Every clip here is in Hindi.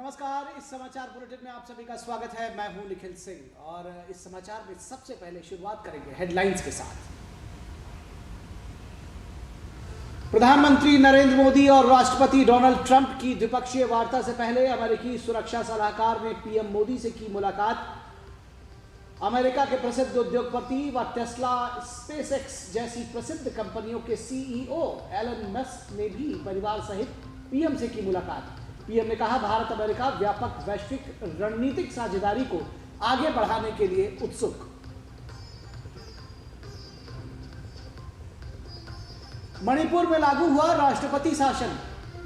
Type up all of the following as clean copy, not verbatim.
नमस्कार, इस समाचार बुलेटिन में आप सभी का स्वागत है। मैं हूं निखिल सिंह और इस समाचार में सबसे पहले शुरुआत करेंगे हेडलाइंस के साथ। प्रधानमंत्री नरेंद्र मोदी और राष्ट्रपति डोनाल्ड ट्रंप की द्विपक्षीय वार्ता से पहले अमेरिकी सुरक्षा सलाहकार ने पीएम मोदी से की मुलाकात। अमेरिका के प्रसिद्ध उद्योगपति व टेस्ला, स्पेसएक्स जैसी प्रसिद्ध कंपनियों के सीईओ एलन मस्क ने भी परिवार सहित पीएम से की मुलाकात। पीएम ने कहा, भारत अमेरिका व्यापक वैश्विक रणनीतिक साझेदारी को आगे बढ़ाने के लिए उत्सुक। मणिपुर में लागू हुआ राष्ट्रपति शासन।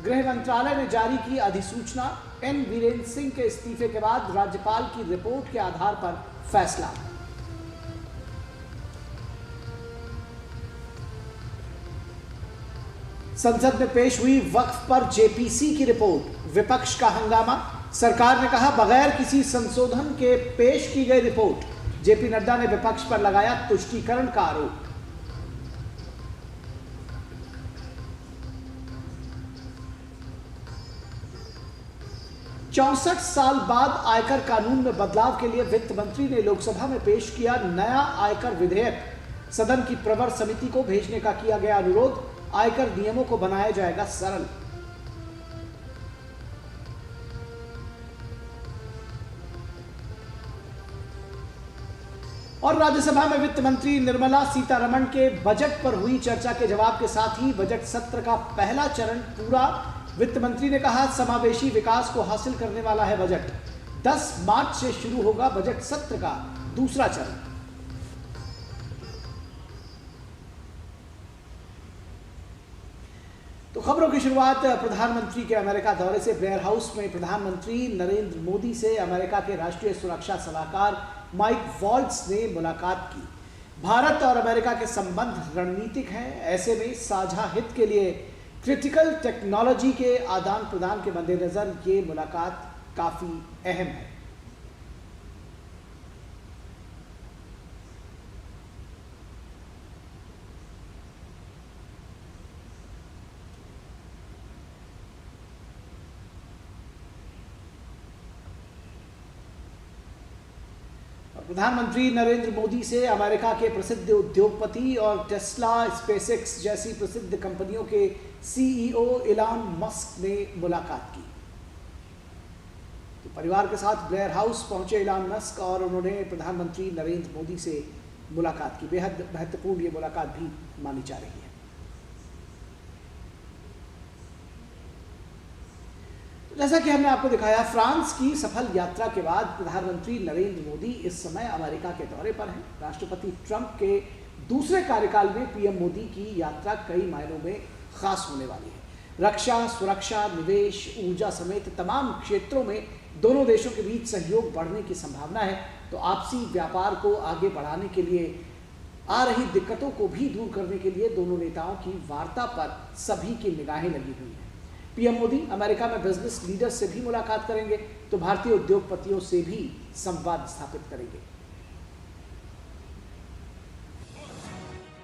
गृह मंत्रालय ने जारी की अधिसूचना। एन वीरेंद्र सिंह के इस्तीफे के बाद राज्यपाल की रिपोर्ट के आधार पर फैसला। संसद में पेश हुई वक्फ पर जेपीसी की रिपोर्ट। विपक्ष का हंगामा। सरकार ने कहा, बगैर किसी संशोधन के पेश की गई रिपोर्ट। जेपी नड्डा ने विपक्ष पर लगाया तुष्टीकरण का आरोप। चौसठ साल बाद आयकर कानून में बदलाव के लिए वित्त मंत्री ने लोकसभा में पेश किया नया आयकर विधेयक। सदन की प्रवर समिति को भेजने का किया गया अनुरोध। आयकर नियमों को बनाया जाएगा सरल। और राज्यसभा में वित्त मंत्री निर्मला सीतारमण के बजट पर हुई चर्चा के जवाब के साथ ही बजट सत्र का पहला चरण पूरा। वित्त मंत्री ने कहा, समावेशी विकास को हासिल करने वाला है बजट। 10 मार्च से शुरू होगा बजट सत्र का दूसरा चरण। तो खबरों की शुरुआत प्रधानमंत्री के अमेरिका दौरे से। ब्लेयर हाउस में प्रधानमंत्री नरेंद्र मोदी से अमेरिका के राष्ट्रीय सुरक्षा सलाहकार माइक वॉल्ट्ज ने मुलाकात की। भारत और अमेरिका के संबंध रणनीतिक हैं। ऐसे में साझा हित के लिए क्रिटिकल टेक्नोलॉजी के आदान प्रदान के मद्देनजर ये मुलाकात काफी अहम है। प्रधानमंत्री नरेंद्र मोदी से अमेरिका के प्रसिद्ध उद्योगपति और टेस्ला, स्पेसएक्स जैसी प्रसिद्ध कंपनियों के सीईओ एलन मस्क ने मुलाकात की। तो परिवार के साथ ब्लेयर हाउस पहुंचे एलन मस्क और उन्होंने प्रधानमंत्री नरेंद्र मोदी से मुलाकात की। बेहद महत्वपूर्ण ये मुलाकात भी मानी जा रही है। जैसा कि हमने आपको दिखाया, फ्रांस की सफल यात्रा के बाद प्रधानमंत्री नरेंद्र मोदी इस समय अमेरिका के दौरे पर हैं। राष्ट्रपति ट्रंप के दूसरे कार्यकाल में पीएम मोदी की यात्रा कई मायनों में खास होने वाली है। रक्षा, सुरक्षा, निवेश, ऊर्जा समेत तमाम क्षेत्रों में दोनों देशों के बीच सहयोग बढ़ने की संभावना है। तो आपसी व्यापार को आगे बढ़ाने के लिए आ रही दिक्कतों को भी दूर करने के लिए दोनों नेताओं की वार्ता पर सभी की निगाहें लगी हुई हैं। पीएम मोदी अमेरिका में बिजनेस लीडर्स से भी मुलाकात करेंगे तो भारतीय उद्योगपतियों से भी संवाद स्थापित करेंगे।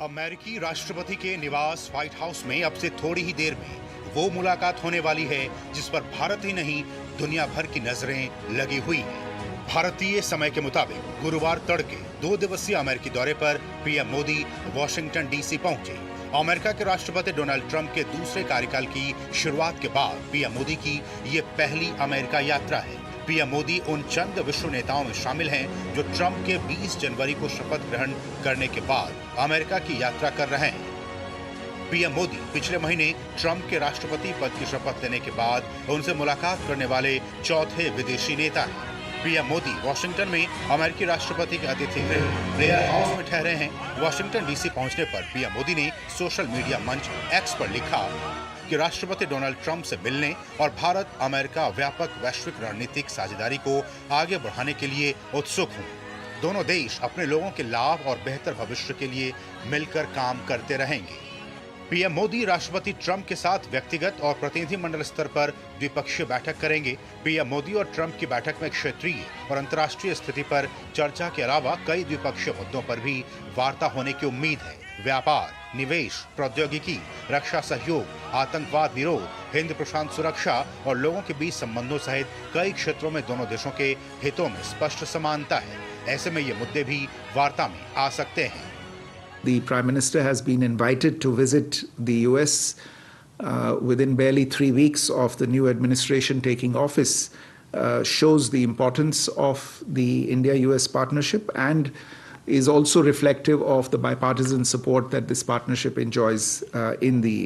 अमेरिकी राष्ट्रपति के निवास व्हाइट हाउस में अब से थोड़ी ही देर में वो मुलाकात होने वाली है जिस पर भारत ही नहीं दुनिया भर की नजरें लगी हुई हैं। भारतीय समय के मुताबिक गुरुवार तड़के 2 दिवसीय अमेरिकी दौरे पर पीएम मोदी वॉशिंगटन डीसी पहुंचे। अमेरिका के राष्ट्रपति डोनाल्ड ट्रंप के दूसरे कार्यकाल की शुरुआत के बाद पीएम मोदी की ये पहली अमेरिका यात्रा है। पीएम मोदी उन चंद विश्व नेताओं में शामिल हैं जो ट्रंप के 20 जनवरी को शपथ ग्रहण करने के बाद अमेरिका की यात्रा कर रहे हैं। पीएम मोदी पिछले महीने ट्रंप के राष्ट्रपति पद की शपथ लेने के बाद उनसे मुलाकात करने वाले चौथे विदेशी नेता हैं। पीएम मोदी वाशिंगटन में अमेरिकी राष्ट्रपति के अतिथि गृह ब्लेयर हाउस में ठहरे हैं। वाशिंगटन डीसी पहुंचने पर पीएम मोदी ने सोशल मीडिया मंच एक्स पर लिखा कि राष्ट्रपति डोनाल्ड ट्रंप से मिलने और भारत अमेरिका व्यापक वैश्विक रणनीतिक साझेदारी को आगे बढ़ाने के लिए उत्सुक हूं। दोनों देश अपने लोगों के लाभ और बेहतर भविष्य के लिए मिलकर काम करते रहेंगे। पीएम मोदी राष्ट्रपति ट्रंप के साथ व्यक्तिगत और प्रतिनिधिमंडल स्तर पर द्विपक्षीय बैठक करेंगे। पीएम मोदी और ट्रंप की बैठक में क्षेत्रीय और अंतर्राष्ट्रीय स्थिति पर चर्चा के अलावा कई द्विपक्षीय मुद्दों पर भी वार्ता होने की उम्मीद है। व्यापार, निवेश, प्रौद्योगिकी, रक्षा सहयोग, आतंकवाद विरोध, हिंद प्रशांत सुरक्षा और लोगों के बीच संबंधों सहित कई क्षेत्रों में दोनों देशों के हितों में स्पष्ट समानता है। ऐसे में ये मुद्दे भी वार्ता में आ सकते हैं। The Prime Minister has been invited to visit the US within barely 3 weeks of the new administration taking office, shows the importance of the India-US partnership and is also reflective of the bipartisan support that this partnership enjoys in the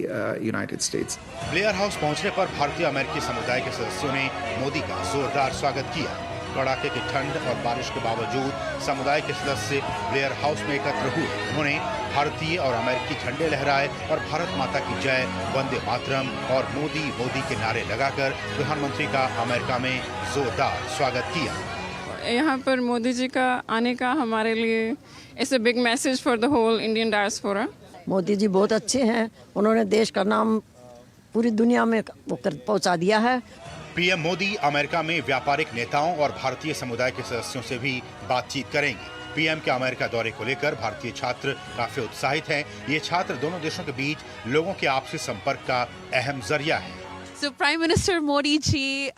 United States. Blair house पहुंचने पर भारतीय अमेरिकी समुदाय के सदस्यों ने मोदी का जोरदार स्वागत किया। कड़ाके की ठंड और बारिश के बावजूद समुदाय के सदस्य ब्लेयर हाउस में एकत्र हुए। उन्होंने भारतीय और अमेरिकी झंडे लहराए और भारत माता की जय, वंदे मातरम और मोदी मोदी के नारे लगाकर प्रधानमंत्री का अमेरिका में जोरदार स्वागत किया। यहाँ पर मोदी जी का आने का हमारे लिए it's a big message for the whole Indian diaspora. Modi ji बहुत अच्छे हैं, उन्होंने देश का नाम पूरी दुनिया में पहुंचा दिया है। पीएम मोदी अमेरिका में व्यापारिक नेताओं और भारतीय समुदाय के सदस्यों से भी बातचीत करेंगे। पीएम के अमेरिका दौरे को लेकर भारतीय छात्र काफी उत्साहित हैं। ये छात्र दोनों देशों के बीच लोगों के आपसी संपर्क का अहम जरिया है। So Prime Minister Modi ji,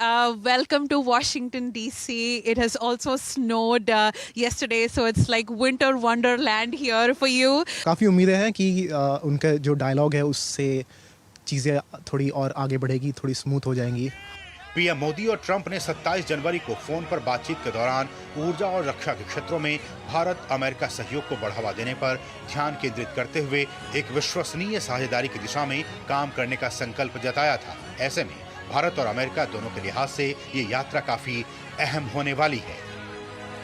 welcome to Washington DC. It has also snowed yesterday, so it's like winter wonderland here for you. काफ़ी उम्मीदें हैं कि उनका जो डायलॉग है उससे चीज़ें थोड़ी और आगे बढ़ेगी, थोड़ी स्मूथ हो जाएंगी। पीएम मोदी और ट्रंप ने 27 जनवरी को फोन पर बातचीत के दौरान ऊर्जा और रक्षा के क्षेत्रों में भारत अमेरिका सहयोग को बढ़ावा देने पर ध्यान केंद्रित करते हुए एक विश्वसनीय साझेदारी की दिशा में काम करने का संकल्प जताया था। ऐसे में भारत और अमेरिका दोनों के लिहाज से ये यात्रा काफी अहम होने वाली है।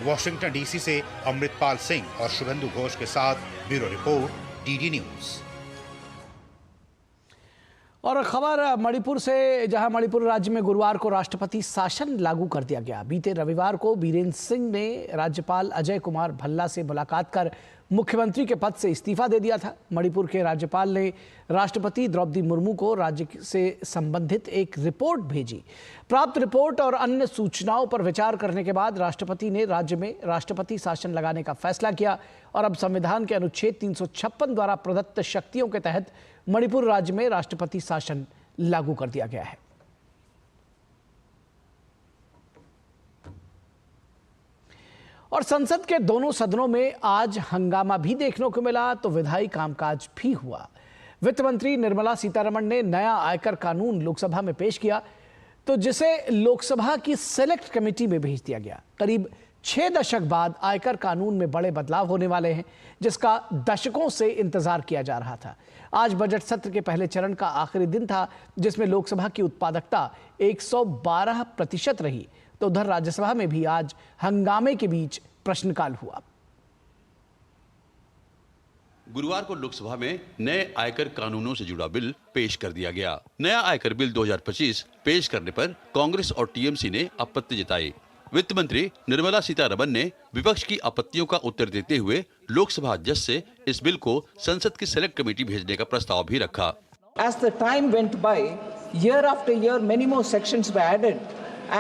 वॉशिंगटन डीसी से अमृतपाल सिंह और शुभेंदु घोष के साथ ब्यूरो रिपोर्ट, डीडी न्यूज। और खबर मणिपुर से, जहां मणिपुर राज्य में गुरुवार को राष्ट्रपति शासन लागू कर दिया गया। बीते रविवार को बीरेंद्र सिंह ने राज्यपाल अजय कुमार भल्ला से मुलाकात कर मुख्यमंत्री के पद से इस्तीफा दे दिया था। मणिपुर के राज्यपाल ने राष्ट्रपति द्रौपदी मुर्मू को राज्य से संबंधित एक रिपोर्ट भेजी। प्राप्त रिपोर्ट और अन्य सूचनाओं पर विचार करने के बाद राष्ट्रपति ने राज्य में राष्ट्रपति शासन लगाने का फैसला किया और अब संविधान के अनुच्छेद 356 द्वारा प्रदत्त शक्तियों के तहत मणिपुर राज्य में राष्ट्रपति शासन लागू कर दिया गया है। और संसद के दोनों सदनों में आज हंगामा भी देखने को मिला तो विधायी कामकाज भी हुआ। वित्त मंत्री निर्मला सीतारमण ने नया आयकर कानून लोकसभा में पेश किया तो जिसे लोकसभा की सेलेक्ट कमेटी में भेज दिया गया। करीब 6 दशक बाद आयकर कानून में बड़े बदलाव होने वाले हैं, जिसका दशकों से इंतजार किया जा रहा था। आज बजट सत्र के पहले चरण का आखिरी दिन था, जिसमें लोकसभा की उत्पादकता 112% रही, तो उधर राज्यसभा में भी आज हंगामे के बीच प्रश्नकाल हुआ। गुरुवार को लोकसभा में नए आयकर कानूनों से जुड़ा बिल पेश कर दिया गया। नया आयकर बिल 2025 पेश करने पर कांग्रेस और टीएमसी ने आपत्ति जताई। वित्त मंत्री निर्मला सीतारमण ने विपक्ष की आपत्तियों का उत्तर देते हुए लोकसभा अध्यक्ष से इस बिल को संसद की सेलेक्ट कमेटी भेजने का प्रस्ताव भी रखा। As the time went by, year after year, many more sections were added,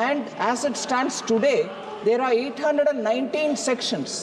and as it stands today, there are 819 sections.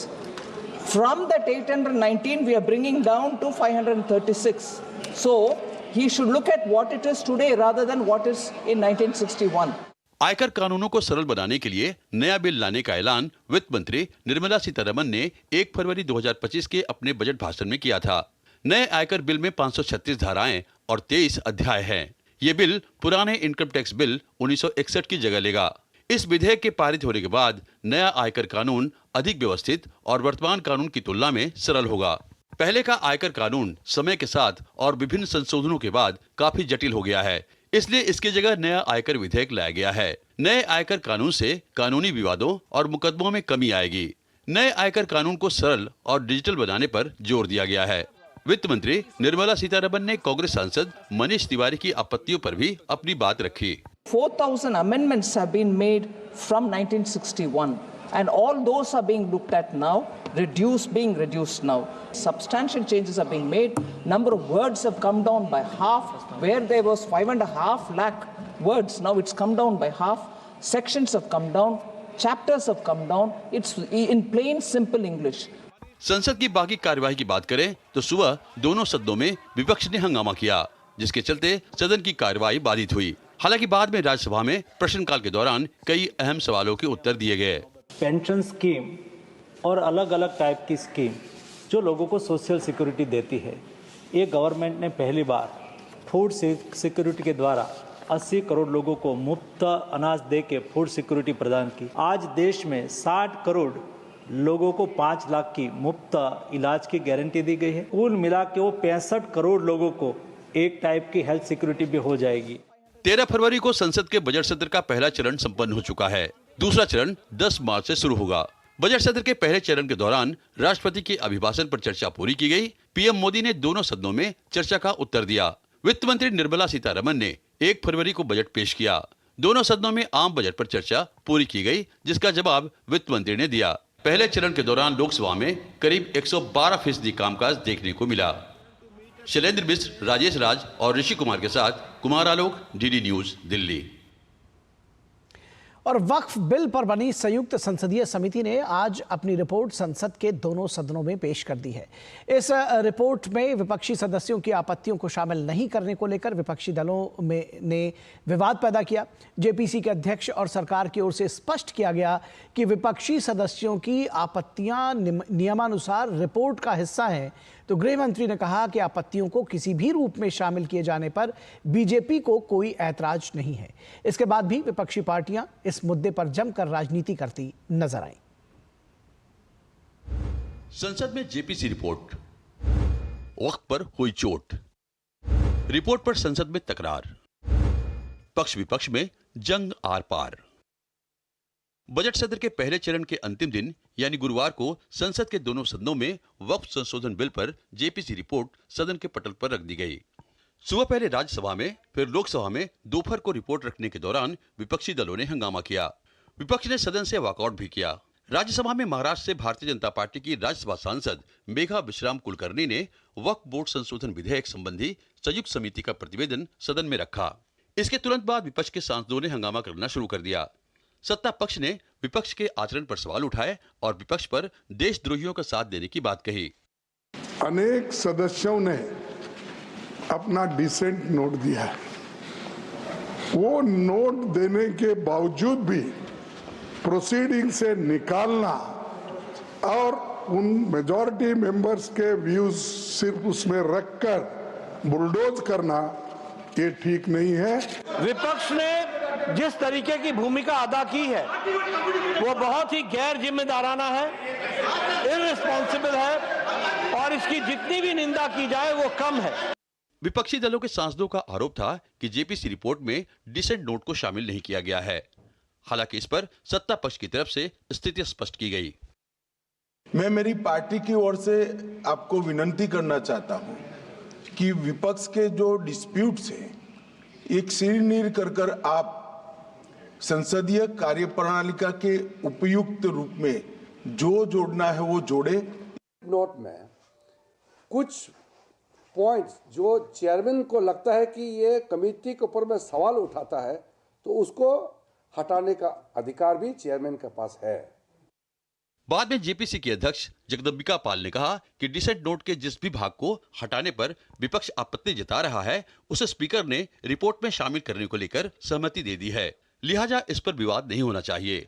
From that 819, we are bringing down to 536. So he should look at what it is today rather than what is in 1961. आयकर कानूनों को सरल बनाने के लिए नया बिल लाने का ऐलान वित्त मंत्री निर्मला सीतारमण ने 1 फरवरी 2025 के अपने बजट भाषण में किया था। नए आयकर बिल में 536 धाराएं और 23 अध्याय हैं। ये बिल पुराने इनकम टैक्स बिल 1961 की जगह लेगा। इस विधेयक के पारित होने के बाद नया आयकर कानून अधिक व्यवस्थित और वर्तमान कानून की तुलना में सरल होगा। पहले का आयकर कानून समय के साथ और विभिन्न संशोधनों के बाद काफी जटिल हो गया है, इसलिए इसकी जगह नया आयकर विधेयक लाया गया है। नए आयकर कानून से कानूनी विवादों और मुकदमों में कमी आएगी। नए आयकर कानून को सरल और डिजिटल बनाने पर जोर दिया गया है। वित्त मंत्री निर्मला सीतारमण ने कांग्रेस सांसद मनीष तिवारी की आपत्तियों पर भी अपनी बात रखी। 4,000 amendments have been made from 1961, and all those are being looked at now, being reduced now. Substantial changes are being made. Number of words have come down by half. Where there was 5.5 lakh words, now it's come down by half. Sections have come down. Chapters have come down. It's in plain, simple English. संसद की बाकी कार्यवाही की बात करें तो सुबह दोनों सदनों में विपक्ष ने हंगामा किया, जिसके चलते सदन की कार्यवाही बाधित हुई। हालांकि बाद में राज्यसभा में प्रश्नकाल के दौरान कई अहम सवालों के उत्तर दिए गए। पेंशन स्कीम और अलग अलग टाइप की स्कीम जो लोगों को सोशल सिक्योरिटी देती है, ये गवर्नमेंट ने पहली बार फूड सिक्योरिटी के द्वारा 80 करोड़ लोगों को मुफ्त अनाज दे के फूड सिक्योरिटी प्रदान की। आज देश में 60 करोड़ लोगों को 5 लाख की मुफ्त इलाज की गारंटी दी गई है। कुल मिला के वो 65 करोड़ लोगों को एक टाइप की हेल्थ सिक्योरिटी भी हो जाएगी। 13 फरवरी को संसद के बजट सत्र का पहला चरण संपन्न हो चुका है। दूसरा चरण 10 मार्च से शुरू होगा। बजट सत्र के पहले चरण के दौरान राष्ट्रपति के अभिभाषण पर चर्चा पूरी की गई। पीएम मोदी ने दोनों सदनों में चर्चा का उत्तर दिया। वित्त मंत्री निर्मला सीतारमण ने 1 फरवरी को बजट पेश किया। दोनों सदनों में आम बजट पर चर्चा पूरी की गई, जिसका जवाब वित्त मंत्री ने दिया। पहले चरण के दौरान लोकसभा में करीब 112% कामकाज देखने को मिला। शैलेंद्र मिश्र, राजेश राज और ऋषि कुमार के साथ कुमार आलोक, डीडी न्यूज, दिल्ली। और वक्फ बिल पर बनी संयुक्त संसदीय समिति ने आज अपनी रिपोर्ट संसद के दोनों सदनों में पेश कर दी है। इस रिपोर्ट में विपक्षी सदस्यों की आपत्तियों को शामिल नहीं करने को लेकर विपक्षी दलों ने विवाद पैदा किया। जेपीसी के अध्यक्ष और सरकार की ओर से स्पष्ट किया गया कि विपक्षी सदस्यों की आपत्तियां नियमानुसार रिपोर्ट का हिस्सा हैं, तो गृह मंत्री ने कहा कि आपत्तियों को किसी भी रूप में शामिल किए जाने पर बीजेपी को कोई ऐतराज नहीं है। इसके बाद भी विपक्षी पार्टियां इस मुद्दे पर जमकर राजनीति करती नजर आईं। संसद में जेपीसी रिपोर्ट, वक्त पर हुई चोट। रिपोर्ट पर संसद में तकरार, पक्ष विपक्ष में जंग आर पार। बजट सत्र के पहले चरण के अंतिम दिन यानी गुरुवार को संसद के दोनों सदनों में वक्फ संशोधन बिल पर जेपीसी रिपोर्ट सदन के पटल पर रख दी गई। सुबह पहले राज्यसभा में फिर लोकसभा में दोपहर को रिपोर्ट रखने के दौरान विपक्षी दलों ने हंगामा किया। विपक्ष ने सदन से वॉकआउट भी किया। राज्यसभा में महाराष्ट्र से भारतीय जनता पार्टी की राज्यसभा सांसद मेघा विश्राम कुलकर्णी ने वक्फ बोर्ड संशोधन विधेयक संबंधी संयुक्त समिति का प्रतिवेदन सदन में रखा। इसके तुरंत बाद विपक्ष के सांसदों ने हंगामा करना शुरू कर दिया। सत्ता पक्ष ने विपक्ष के आचरण पर सवाल उठाए और विपक्ष पर देशद्रोहियों का साथ देने की बात कही। अनेक सदस्यों ने अपना डिसेंट नोट दिया है। वो नोट देने के बावजूद भी प्रोसीडिंग से निकालना और उन मेजॉरिटी मेंबर्स के व्यूज सिर्फ उसमें रखकर बुलडोज करना, ये ठीक नहीं है। विपक्ष ने जिस तरीके की भूमिका अदा की है वो बहुत ही गैर जिम्मेदाराना है, इररिस्पॉन्सिबल है और इसकी जितनी भी निंदा की जाए वो कम है। विपक्षी दलों के सांसदों का आरोप था कि जेपीसी रिपोर्ट में डिसेंट नोट को शामिल नहीं किया गया है। हालांकि इस पर सत्ता पक्ष की तरफ से स्थिति स्पष्ट की गई। मैं मेरी पार्टी की ओर से आपको विनती करना चाहता हूं कि विपक्ष के जो डिस्प्यूट्स हैं एक सिर कर आप संसदीय कार्यप्रणालिका के उपयुक्त रूप में जो जोड़ना है वो जोड़े। नोट में कुछ पॉइंट्स जो चेयरमैन को लगता है कि ये कमेटी के ऊपर में सवाल उठाता है, तो उसको हटाने का अधिकार भी चेयरमैन के पास है। बाद में जेपीसी के अध्यक्ष जगदम्बिका पाल ने कहा कि डिसेंट नोट के जिस भी भाग को हटाने पर विपक्ष आपत्ति जता रहा है, उसे स्पीकर ने रिपोर्ट में शामिल करने को लेकर सहमति दे दी है। लिहाजा इस पर विवाद नहीं होना चाहिए।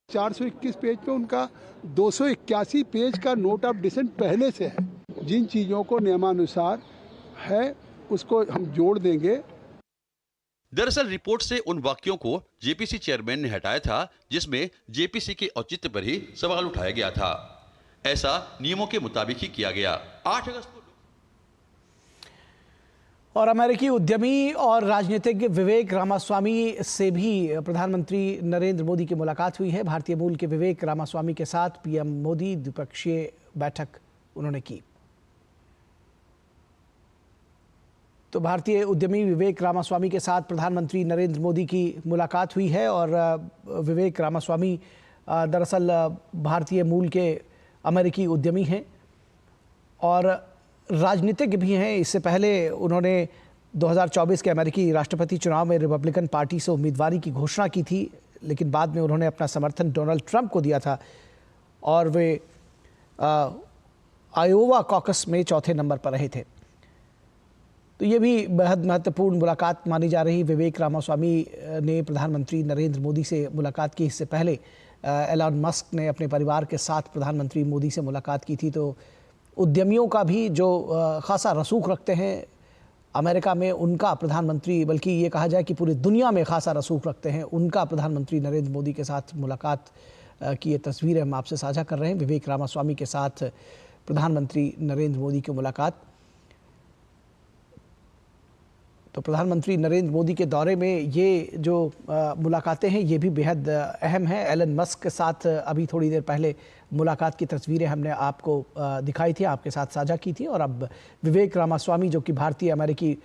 421 पेज पे उनका 281 पेज का नोट ऑफ डिसेंट पहले से है। जिन चीजों को नियमानुसार है उसको हम जोड़ देंगे। दरअसल रिपोर्ट से उन वाक्यों को जेपीसी चेयरमैन ने हटाया था जिसमें जेपीसी के औचित्य पर ही सवाल उठाया गया था। ऐसा नियमों के मुताबिक ही किया गया। 8 अगस्त को और अमेरिकी उद्यमी और राजनीतिज्ञ विवेक रामास्वामी से भी प्रधानमंत्री नरेंद्र मोदी की मुलाकात हुई है। भारतीय मूल के विवेक रामास्वामी के साथ पीएम मोदी द्विपक्षीय बैठक उन्होंने की। तो भारतीय उद्यमी विवेक रामास्वामी के साथ प्रधानमंत्री नरेंद्र मोदी की मुलाकात हुई है और विवेक रामास्वामी दरअसल भारतीय मूल के अमेरिकी उद्यमी हैं और राजनीतिज्ञ भी हैं। इससे पहले उन्होंने 2024 के अमेरिकी राष्ट्रपति चुनाव में रिपब्लिकन पार्टी से उम्मीदवारी की घोषणा की थी, लेकिन बाद में उन्होंने अपना समर्थन डोनाल्ड ट्रंप को दिया था और वे आयोवा कॉकस में चौथे नंबर पर रहे थे। तो ये भी बेहद महत्वपूर्ण मुलाकात मानी जा रही। विवेक रामास्वामी ने प्रधानमंत्री नरेंद्र मोदी से मुलाकात की। इससे पहले एलन मस्क ने अपने परिवार के साथ प्रधानमंत्री मोदी से मुलाकात की थी। तो उद्यमियों का भी जो खासा रसूख रखते हैं अमेरिका में, उनका प्रधानमंत्री, बल्कि ये कहा जाए कि पूरी दुनिया में खासा रसूख रखते हैं, उनका प्रधानमंत्री नरेंद्र मोदी के साथ मुलाकात की ये तस्वीरें हम आपसे साझा कर रहे हैं। विवेक रामास्वामी के साथ प्रधानमंत्री नरेंद्र मोदी की मुलाकात। तो प्रधानमंत्री नरेंद्र मोदी के दौरे में ये जो मुलाकातें हैं ये भी बेहद अहम हैं। एलन मस्क के साथ अभी थोड़ी देर पहले मुलाकात की तस्वीरें हमने आपको दिखाई थी, आपके साथ साझा की थी। और अब विवेक रामास्वामी जो कि भारतीय अमेरिकी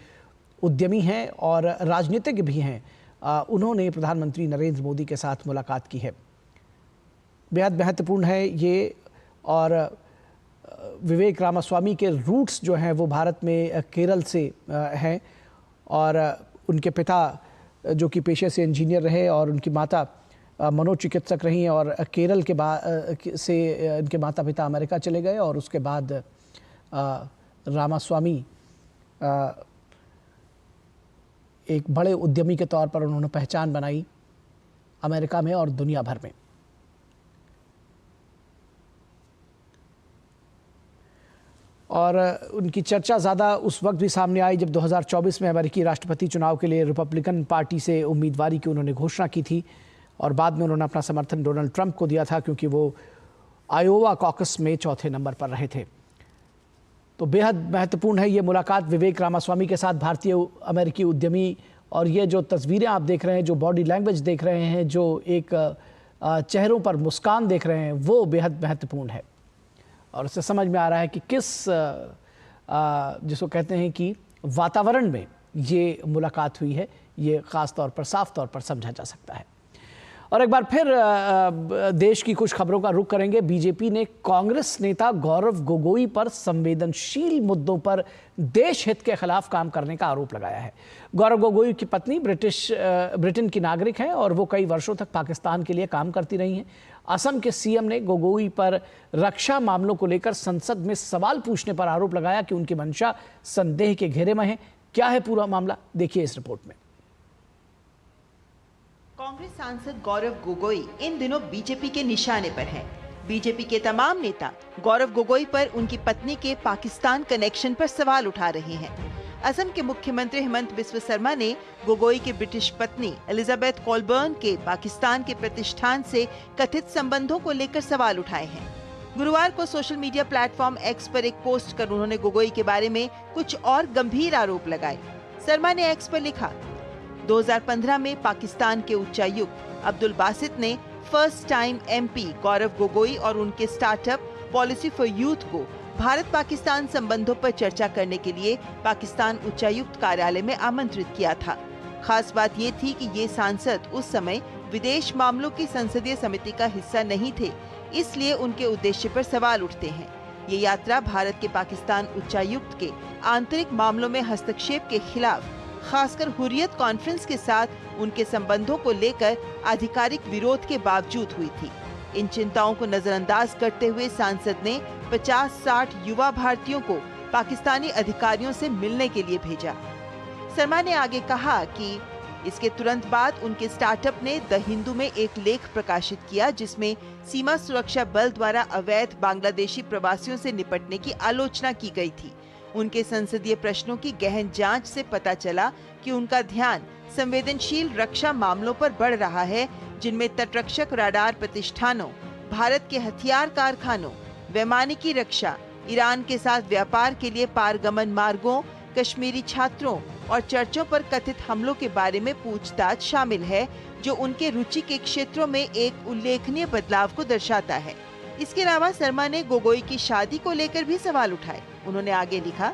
उद्यमी हैं और राजनीतिज्ञ भी हैं, उन्होंने प्रधानमंत्री नरेंद्र मोदी के साथ मुलाकात की है। बेहद महत्वपूर्ण है ये। और विवेक रामास्वामी के रूट्स जो हैं वो भारत में केरल से हैं और उनके पिता जो कि पेशे से इंजीनियर रहे और उनकी माता मनोचिकित्सक रही हैं और केरल के बाद से इनके माता पिता अमेरिका चले गए और उसके बाद रामास्वामी एक बड़े उद्यमी के तौर पर उन्होंने पहचान बनाई अमेरिका में और दुनिया भर में। और उनकी चर्चा ज़्यादा उस वक्त भी सामने आई जब 2024 में अमेरिकी राष्ट्रपति चुनाव के लिए रिपब्लिकन पार्टी से उम्मीदवारी की उन्होंने घोषणा की थी और बाद में उन्होंने अपना समर्थन डोनाल्ड ट्रंप को दिया था क्योंकि वो आयोवा कॉकस में चौथे नंबर पर रहे थे। तो बेहद महत्वपूर्ण है ये मुलाकात विवेक रामास्वामी के साथ, भारतीय अमेरिकी उद्यमी। और ये जो तस्वीरें आप देख रहे हैं, जो बॉडी लैंग्वेज देख रहे हैं, जो एक चेहरों पर मुस्कान देख रहे हैं, वो बेहद महत्वपूर्ण है। और उससे समझ में आ रहा है कि किस जिसको कहते हैं कि वातावरण में ये मुलाकात हुई है, ये ख़ास तौर पर, साफ तौर पर समझा जा सकता है। और एक बार फिर देश की कुछ खबरों का रुख करेंगे। बीजेपी ने कांग्रेस नेता गौरव गोगोई पर संवेदनशील मुद्दों पर देश हित के खिलाफ काम करने का आरोप लगाया है। गौरव गोगोई की पत्नी ब्रिटेन की नागरिक हैं और वो कई वर्षों तक पाकिस्तान के लिए काम करती रही हैं। असम के सीएम ने गोगोई पर रक्षा मामलों को लेकर संसद में सवाल पूछने पर आरोप लगाया कि उनकी मंशा संदेह के घेरे में है। क्या है पूरा मामला, देखिए इस रिपोर्ट में। कांग्रेस सांसद गौरव गोगोई इन दिनों बीजेपी के निशाने पर हैं। बीजेपी के तमाम नेता गौरव गोगोई पर उनकी पत्नी के पाकिस्तान कनेक्शन पर सवाल उठा रहे हैं। असम के मुख्यमंत्री हेमंत बिस्वा शर्मा ने गोगोई की ब्रिटिश पत्नी एलिजाबेथ कोलबर्न के पाकिस्तान के प्रतिष्ठान से कथित संबंधों को लेकर सवाल उठाए हैं। गुरुवार को सोशल मीडिया प्लेटफॉर्म एक्स पर एक पोस्ट कर उन्होंने गोगोई के बारे में कुछ और गंभीर आरोप लगाए। शर्मा ने एक्स पर लिखा, 2015 में पाकिस्तान के उच्चायुक्त अब्दुल बासित ने first time MP Gaurav Gogoi और उनके स्टार्टअप पॉलिसी फॉर यूथ को भारत पाकिस्तान संबंधों पर चर्चा करने के लिए पाकिस्तान उच्चायुक्त कार्यालय में आमंत्रित किया था। खास बात ये थी कि ये सांसद उस समय विदेश मामलों की संसदीय समिति का हिस्सा नहीं थे, इसलिए उनके उद्देश्य पर सवाल उठते हैं। ये यात्रा भारत के पाकिस्तान उच्चायुक्त के आंतरिक मामलों में हस्तक्षेप के खिलाफ, खासकर हुर्रियत कॉन्फ्रेंस के साथ उनके संबंधों को लेकर आधिकारिक विरोध के बावजूद हुई थी। इन चिंताओं को नजरअंदाज करते हुए सांसद ने 50-60 युवा भारतीयों को पाकिस्तानी अधिकारियों से मिलने के लिए भेजा। शर्मा ने आगे कहा कि इसके तुरंत बाद उनके स्टार्टअप ने द हिंदू में एक लेख प्रकाशित किया जिसमें सीमा सुरक्षा बल द्वारा अवैध बांग्लादेशी प्रवासियों से निपटने की आलोचना की गई थी। उनके संसदीय प्रश्नों की गहन जांच से पता चला कि उनका ध्यान संवेदनशील रक्षा मामलों पर बढ़ रहा है, जिनमें तटरक्षक राडार प्रतिष्ठानों, भारत के हथियार कारखानों, वैमानिकी रक्षा, ईरान के साथ व्यापार के लिए पारगमन मार्गों, कश्मीरी छात्रों और चर्चों पर कथित हमलों के बारे में पूछताछ शामिल है, जो उनके रुचि के क्षेत्रों में एक उल्लेखनीय बदलाव को दर्शाता है। इसके अलावा शर्मा ने गोगोई की शादी को लेकर भी सवाल उठाए। उन्होंने आगे लिखा,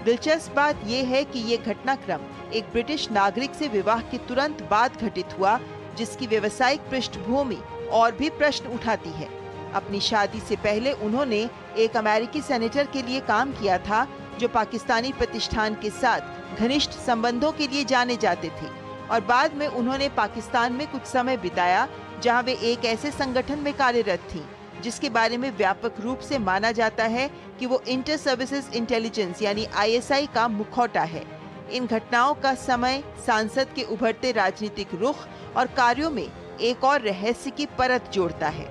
दिलचस्प बात यह है कि ये घटनाक्रम एक ब्रिटिश नागरिक से विवाह के तुरंत बाद घटित हुआ, जिसकी व्यवसायिक पृष्ठभूमि और भी प्रश्न उठाती है। अपनी शादी से पहले उन्होंने एक अमेरिकी सेनेटर के लिए काम किया था, जो पाकिस्तानी प्रतिष्ठान के साथ घनिष्ठ संबंधों के लिए जाने जाते थे, और बाद में उन्होंने पाकिस्तान में कुछ समय बिताया, जहां वे एक ऐसे संगठन में कार्यरत थीं जिसके बारे में व्यापक रूप से माना जाता है कि वो इंटर सर्विसेज इंटेलिजेंस यानी ISI का मुखौटा है। इन घटनाओं का समय सांसद के उभरते राजनीतिक रुख और कार्यों में एक और रहस्य की परत जोड़ता है।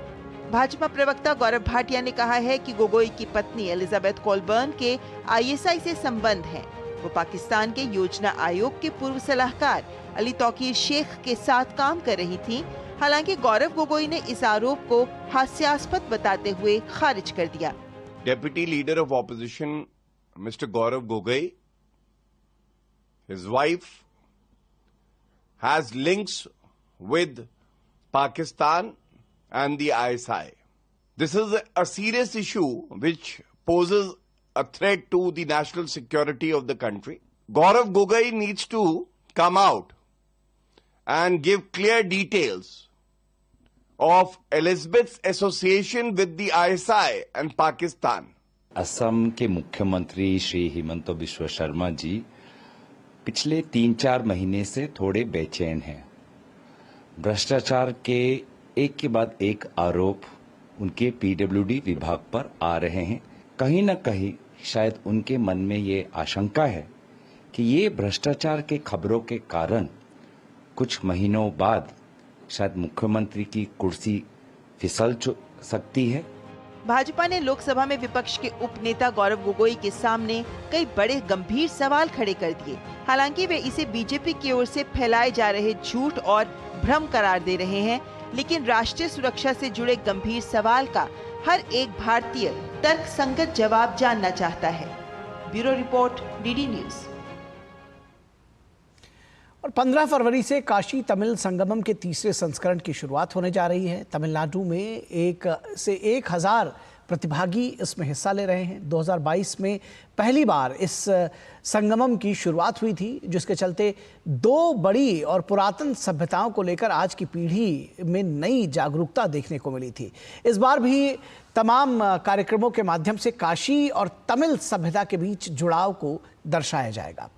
भाजपा प्रवक्ता गौरव भाटिया ने कहा है कि गोगोई की पत्नी एलिजाबेथ कोलबर्न के ISI से संबंध हैं। वो पाकिस्तान के योजना आयोग के पूर्व सलाहकार अली तौकीर शेख के साथ काम कर रही थीं। हालांकि गौरव गोगोई ने इस आरोप को हास्यास्पद बताते हुए खारिज कर दिया। Deputy leader of opposition mister Gaurav Gogoi, his wife has links with Pakistan and the ISI. This is a serious issue which poses a threat to the national security of the country. Gaurav Gogoi needs to come out and give clear details of Elizabeth's association with the ISI and Pakistan. Assam के मुख्यमंत्री श्री हिमंत बिश्व शर्मा जी पिछले 3-4 महीने से थोड़े बेचैन हैं। भ्रष्टाचार के एक के बाद एक आरोप उनके PWD विभाग पर आ रहे हैं। कहीं न कहीं शायद उनके मन में ये आशंका है कि ये भ्रष्टाचार के खबरों के कारण कुछ महीनों बाद शायद मुख्यमंत्री की कुर्सी फिसल सकती है। भाजपा ने लोकसभा में विपक्ष के उपनेता गौरव गोगोई के सामने कई बड़े गंभीर सवाल खड़े कर दिए। हालांकि वे इसे बीजेपी की ओर से फैलाए जा रहे झूठ और भ्रम करार दे रहे हैं, लेकिन राष्ट्रीय सुरक्षा से जुड़े गंभीर सवाल का हर एक भारतीय तर्कसंगत जवाब जानना चाहता है। Bureau report, DD news. और 15 फरवरी से काशी तमिल संगमम के तीसरे संस्करण की शुरुआत होने जा रही है। तमिलनाडु में 1000 प्रतिभागी इसमें हिस्सा ले रहे हैं। 2022 में पहली बार इस संगमम की शुरुआत हुई थी, जिसके चलते 2 बड़ी और पुरातन सभ्यताओं को लेकर आज की पीढ़ी में नई जागरूकता देखने को मिली थी। इस बार भी तमाम कार्यक्रमों के माध्यम से काशी और तमिल सभ्यता के बीच जुड़ाव को दर्शाया जाएगा।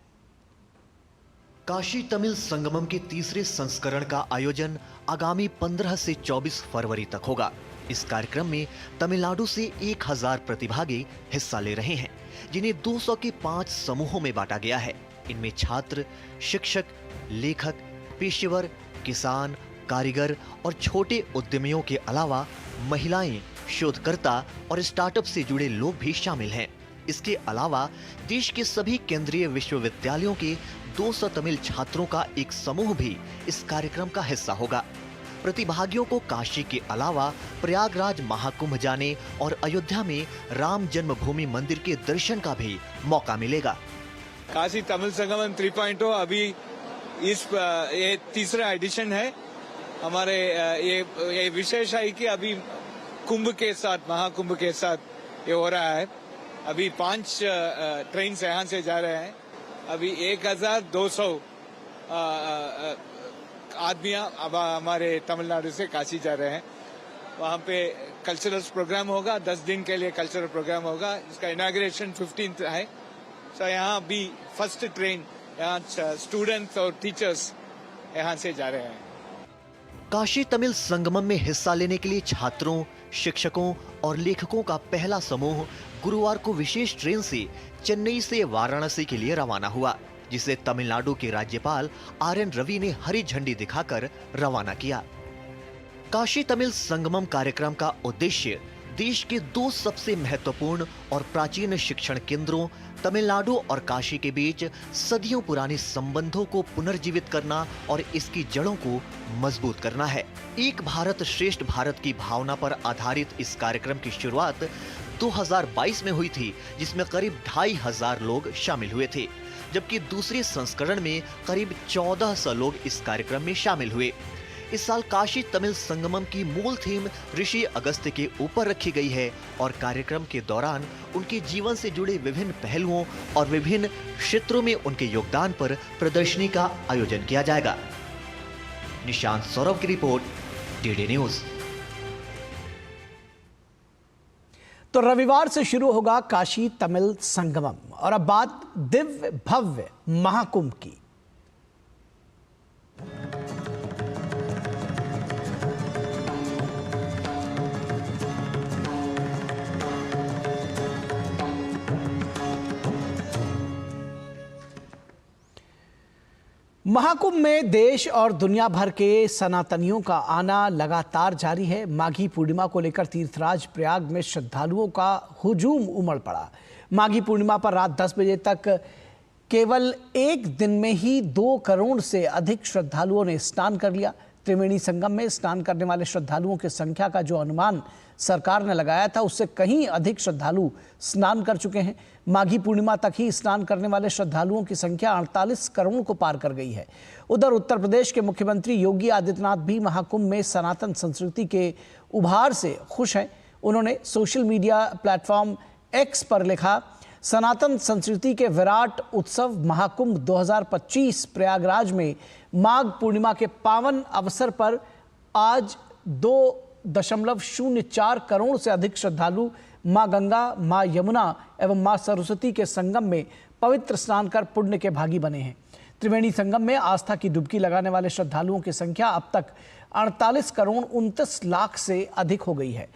काशी तमिल संगमम के तीसरे संस्करण का आयोजन आगामी 15 से 24 फरवरी तक होगा। इस कार्यक्रम में तमिलनाडु से 1000 प्रतिभागी हिस्सा ले रहे हैं, जिन्हें 200 के 5 समूहों में बांटा गया है। इनमें छात्र, शिक्षक, लेखक, पेशेवर, किसान, कारीगर और छोटे उद्यमियों के अलावा महिलाएं, शोधकर्ता और स्टार्टअप से जुड़े लोग भी शामिल हैं। इसके अलावा देश के सभी केंद्रीय विश्वविद्यालयों के 200 तमिल छात्रों का एक समूह भी इस कार्यक्रम का हिस्सा होगा। प्रतिभागियों को काशी के अलावा प्रयागराज महाकुंभ जाने और अयोध्या में राम जन्मभूमि मंदिर के दर्शन का भी मौका मिलेगा। काशी तमिल संगमम 3.0 अभी ये तीसरा एडिशन है। हमारे ये विशेष है कि अभी कुंभ के साथ, महाकुंभ के साथ ये हो रहा है। अभी 5 ट्रेन यहाँ से जा रहे हैं। अभी 1200 आदमी अब हमारे तमिलनाडु से काशी जा रहे हैं। वहाँ पे कल्चरल प्रोग्राम होगा, 10 दिन के लिए कल्चरल प्रोग्राम होगा। इसका इनॉग्रेशन 15th है। तो यहाँ अभी फर्स्ट ट्रेन यहाँ स्टूडेंट्स और टीचर्स यहाँ से जा रहे हैं। काशी तमिल संगमम में हिस्सा लेने के लिए छात्रों, शिक्षकों और लेखकों का पहला समूह गुरुवार को विशेष ट्रेन से चेन्नई से वाराणसी के लिए रवाना हुआ, जिसे तमिलनाडु के राज्यपाल RN रवि ने हरी झंडी दिखाकर रवाना किया। काशी तमिल संगमम कार्यक्रम का उद्देश्य देश के 2 सबसे महत्वपूर्ण और प्राचीन शिक्षण केंद्रों तमिलनाडु और काशी के बीच सदियों पुराने संबंधों को पुनर्जीवित करना और इसकी जड़ों को मजबूत करना है। एक भारत श्रेष्ठ भारत की भावना पर आधारित इस कार्यक्रम की शुरुआत 2022 में हुई थी, जिसमें करीब 2500 लोग शामिल हुए थे, जबकि दूसरे संस्करण में करीब 1400 लोग इस कार्यक्रम में शामिल हुए। इस साल काशी तमिल संगमम की मूल थीम ऋषि अगस्त्य के ऊपर रखी गई है और कार्यक्रम के दौरान उनके जीवन से जुड़े विभिन्न पहलुओं और विभिन्न क्षेत्रों में उनके योगदान पर प्रदर्शनी का आयोजन किया जाएगा। निशांत सौरभ की रिपोर्ट, DD न्यूज। तो रविवार से शुरू होगा काशी तमिल संगमम और अब बात दिव्य भव्य महाकुंभ की। महाकुंभ में देश और दुनिया भर के सनातनियों का आना लगातार जारी है। माघी पूर्णिमा को लेकर तीर्थराज प्रयाग में श्रद्धालुओं का हुजूम उमड़ पड़ा। माघी पूर्णिमा पर रात 10 बजे तक केवल एक दिन में ही 2 करोड़ से अधिक श्रद्धालुओं ने स्नान कर लिया। त्रिवेणी संगम में स्नान करने वाले श्रद्धालुओं की संख्या का जो अनुमान सरकार ने लगाया था, उससे कहीं अधिक श्रद्धालु स्नान कर चुके हैं। माघी पूर्णिमा तक ही स्नान करने वाले श्रद्धालुओं की संख्या 48 करोड़ को पार कर गई है। उधर उत्तर प्रदेश के मुख्यमंत्री योगी आदित्यनाथ भी महाकुंभ में सनातन संस्कृति के उभार से खुश हैं। उन्होंने सोशल मीडिया प्लेटफॉर्म एक्स पर लिखा, सनातन संस्कृति के विराट उत्सव महाकुंभ 2025 प्रयागराज में माघ पूर्णिमा के पावन अवसर पर आज 2.04 करोड़ से अधिक श्रद्धालु मां गंगा, मां यमुना एवं मां सरस्वती के संगम में पवित्र स्नान कर पुण्य के भागी बने हैं। त्रिवेणी संगम में आस्था की डुबकी लगाने वाले श्रद्धालुओं की संख्या अब तक 48 करोड़ 29 लाख से अधिक हो गई है।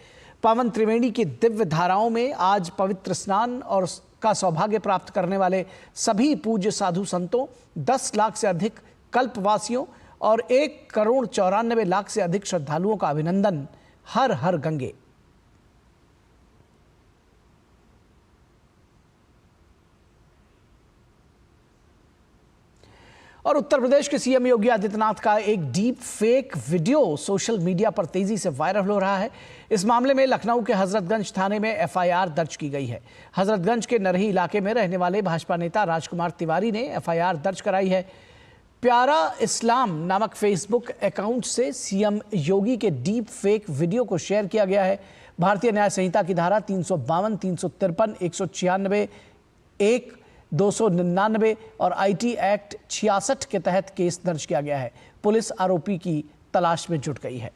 पावन त्रिवेणी की दिव्य धाराओं में आज पवित्र स्नान और का सौभाग्य प्राप्त करने वाले सभी पूज्य साधु संतों, 10 लाख से अधिक कल्पवासियों और 1 करोड़ 94 लाख से अधिक श्रद्धालुओं का अभिनंदन। हर हर गंगे। और उत्तर प्रदेश के सीएम योगी आदित्यनाथ का एक deep fake video social media पर तेजी से वायरल हो रहा है। इस मामले में लखनऊ के हजरतगंज थाने में एफआईआर दर्ज की गई है। हजरतगंज के नरही इलाके में रहने वाले भाजपा नेता राजकुमार तिवारी ने एफआईआर दर्ज कराई है। प्यारा इस्लाम नामक फेसबुक अकाउंट से सीएम योगी के डीप फेक वीडियो को शेयर किया गया है। भारतीय न्याय संहिता की धारा 352, 353, 196, 1, 299 और आईटी एक्ट 66 के तहत केस दर्ज किया गया है। पुलिस आरोपी की तलाश में जुट गई है।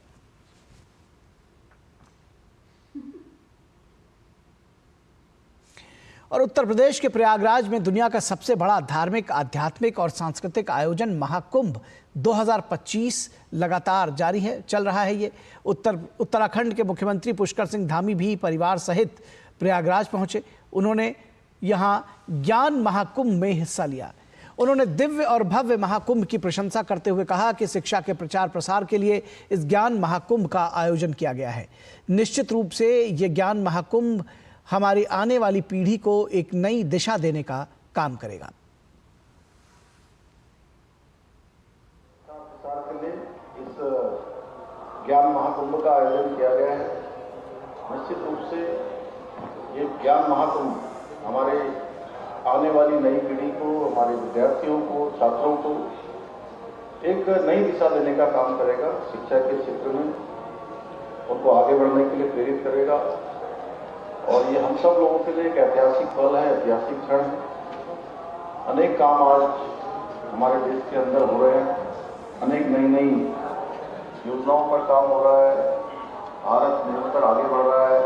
और उत्तर प्रदेश के प्रयागराज में दुनिया का सबसे बड़ा धार्मिक, आध्यात्मिक और सांस्कृतिक आयोजन महाकुंभ 2025 लगातार जारी है, चल रहा है। ये उत्तराखंड के मुख्यमंत्री पुष्कर सिंह धामी भी परिवार सहित प्रयागराज पहुंचे। उन्होंने यहां ज्ञान महाकुंभ में हिस्सा लिया। उन्होंने दिव्य और भव्य महाकुंभ की प्रशंसा करते हुए कहा कि शिक्षा के प्रचार प्रसार के लिए इस ज्ञान महाकुंभ का आयोजन किया गया है। निश्चित रूप से ये ज्ञान महाकुंभ हमारी आने वाली पीढ़ी को एक नई दिशा देने का काम करेगा। प्रसार के लिए इस ज्ञान महाकुंभ का आयोजन किया गया है। निश्चित रूप से ये ज्ञान महाकुंभ हमारे आने वाली नई पीढ़ी को, हमारे विद्यार्थियों को, छात्रों को एक नई दिशा देने का काम करेगा। शिक्षा के क्षेत्र में उनको आगे बढ़ने के लिए प्रेरित करेगा और ये हम सब लोगों के लिए एक ऐतिहासिक पल है, ऐतिहासिक क्षण है। अनेक काम आज हमारे देश के अंदर हो रहे हैं, अनेक नई नई योजनाओं पर काम हो रहा है, भारत निरंतर आगे बढ़ रहा है।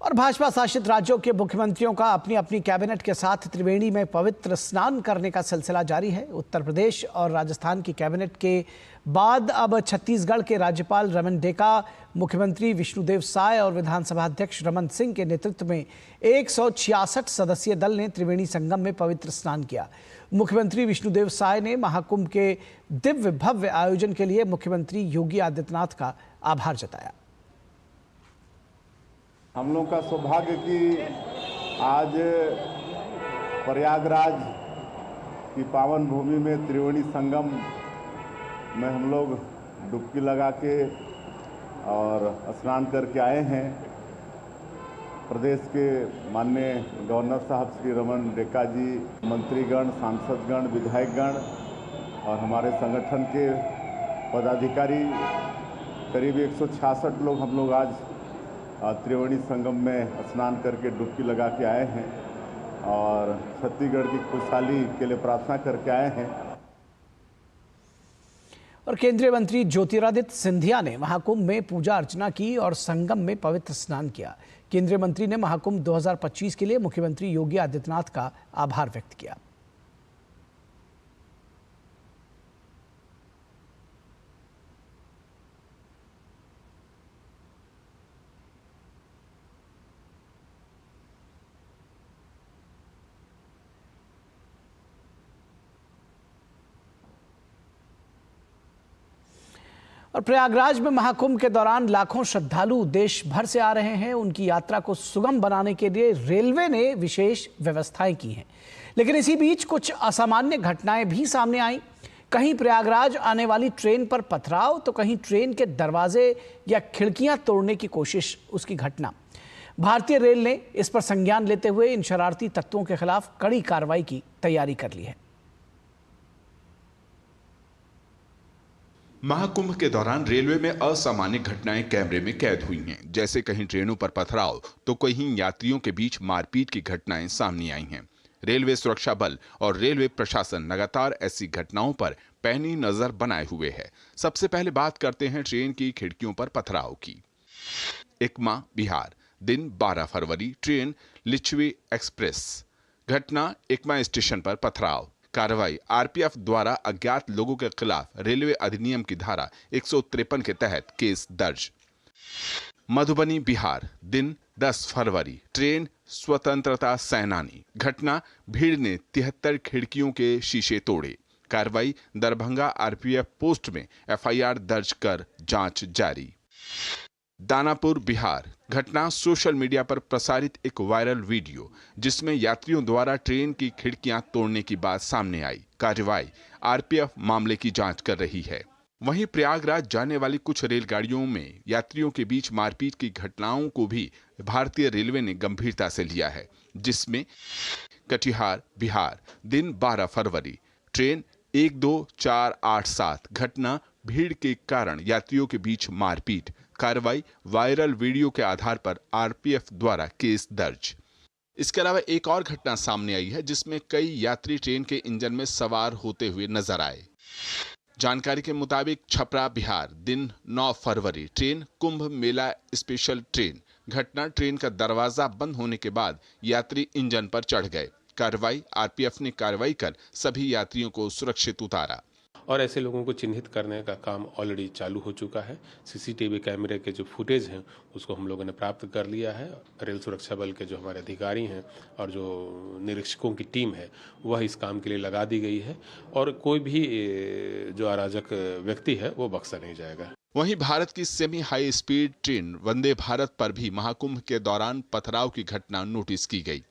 और भाजपा शासित राज्यों के मुख्यमंत्रियों का अपनी अपनी कैबिनेट के साथ त्रिवेणी में पवित्र स्नान करने का सिलसिला जारी है। उत्तर प्रदेश और राजस्थान की कैबिनेट के बाद अब छत्तीसगढ़ के राज्यपाल रमन डेका, मुख्यमंत्री विष्णुदेव साय और विधानसभा अध्यक्ष रमन सिंह के नेतृत्व में 166 सदस्यीय दल ने त्रिवेणी संगम में पवित्र स्नान किया। मुख्यमंत्री विष्णुदेव साय ने महाकुंभ के दिव्य भव्य आयोजन के लिए मुख्यमंत्री योगी आदित्यनाथ का आभार जताया। हम लोग का सौभाग्य कि आज प्रयागराज की पावन भूमि में त्रिवेणी संगम में हम लोग डुबकी लगा के और स्नान करके आए हैं। प्रदेश के माननीय गवर्नर साहब श्री रमन डेका जी, मंत्रीगण, सांसदगण, विधायकगण और हमारे संगठन के पदाधिकारी करीब 166 लोग हम लोग आज त्रिवेणी संगम में स्नान करके डुबकी लगा के आए हैं और छत्तीसगढ़ की खुशहाली के लिए प्रार्थना करके आए हैं। और केंद्रीय मंत्री ज्योतिरादित्य सिंधिया ने महाकुंभ में पूजा अर्चना की और संगम में पवित्र स्नान किया। केंद्रीय मंत्री ने महाकुंभ 2025 के लिए मुख्यमंत्री योगी आदित्यनाथ का आभार व्यक्त किया। और प्रयागराज में महाकुंभ के दौरान लाखों श्रद्धालु देश भर से आ रहे हैं। उनकी यात्रा को सुगम बनाने के लिए रेलवे ने विशेष व्यवस्थाएं की हैं। लेकिन इसी बीच कुछ असामान्य घटनाएं भी सामने आई। कहीं प्रयागराज आने वाली ट्रेन पर पथराव, तो कहीं ट्रेन के दरवाजे या खिड़कियां तोड़ने की कोशिश, उसकी घटना। भारतीय रेल ने इस पर संज्ञान लेते हुए इन शरारती तत्वों के खिलाफ कड़ी कार्रवाई की तैयारी कर ली है। महाकुंभ के दौरान रेलवे में असामान्य घटनाएं कैमरे में कैद हुई हैं। जैसे कहीं ट्रेनों पर पथराव तो कहीं यात्रियों के बीच मारपीट की घटनाएं सामने आई हैं। रेलवे सुरक्षा बल और रेलवे प्रशासन लगातार ऐसी घटनाओं पर पैनी नजर बनाए हुए है। सबसे पहले बात करते हैं ट्रेन की खिड़कियों पर पथराव की। एकमा, बिहार, दिन 12 फरवरी, ट्रेन लिच्छवी एक्सप्रेस। घटना एकमा स्टेशन पर पथराव। कार्रवाई आरपीएफ द्वारा अज्ञात लोगों के खिलाफ रेलवे अधिनियम की धारा 153 के तहत केस दर्ज। मधुबनी, बिहार, दिन 10 फरवरी, ट्रेन स्वतंत्रता सेनानी। घटना भीड़ ने 73 खिड़कियों के शीशे तोड़े। कार्रवाई दरभंगा आरपीएफ पोस्ट में एफआईआर दर्ज कर जांच जारी। दानापुर, बिहार, घटना सोशल मीडिया पर प्रसारित एक वायरल वीडियो जिसमें यात्रियों द्वारा ट्रेन की खिड़कियां तोड़ने की बात सामने आई। कार्रवाई आरपीएफ मामले की जांच कर रही है। वहीं प्रयागराज जाने वाली कुछ रेलगाड़ियों में यात्रियों के बीच मारपीट की घटनाओं को भी भारतीय रेलवे ने गंभीरता से लिया है, जिसमें कटिहार, बिहार, दिन 12 फरवरी, ट्रेन 12487। घटना भीड़ के कारण यात्रियों के बीच मारपीट। कार्रवाई वायरल वीडियो के आधार पर आरपीएफ द्वारा केस दर्ज। इसके अलावा एक और घटना सामने आई है जिसमें कई यात्री ट्रेन के इंजन में सवार होते हुए नजर आए। जानकारी के मुताबिक छपरा, बिहार, दिन 9 फरवरी, train Kumbh Mela special train. घटना ट्रेन का दरवाजा बंद होने के बाद यात्री इंजन पर चढ़ गए। कार्रवाई आरपीएफ ने कार्रवाई कर सभी यात्रियों को सुरक्षित उतारा और ऐसे लोगों को चिन्हित करने का काम ऑलरेडी चालू हो चुका है। सीसीटीवी कैमरे के जो फुटेज हैं उसको हम लोगों ने प्राप्त कर लिया है। रेल सुरक्षा बल के जो हमारे अधिकारी हैं और जो निरीक्षकों की टीम है वह इस काम के लिए लगा दी गई है और कोई भी जो अराजक व्यक्ति है वो बख्शा नहीं जाएगा। वहीं भारत की semi high speed train Vande Bharat पर भी महाकुंभ के दौरान पथराव की घटना नोटिस की गई।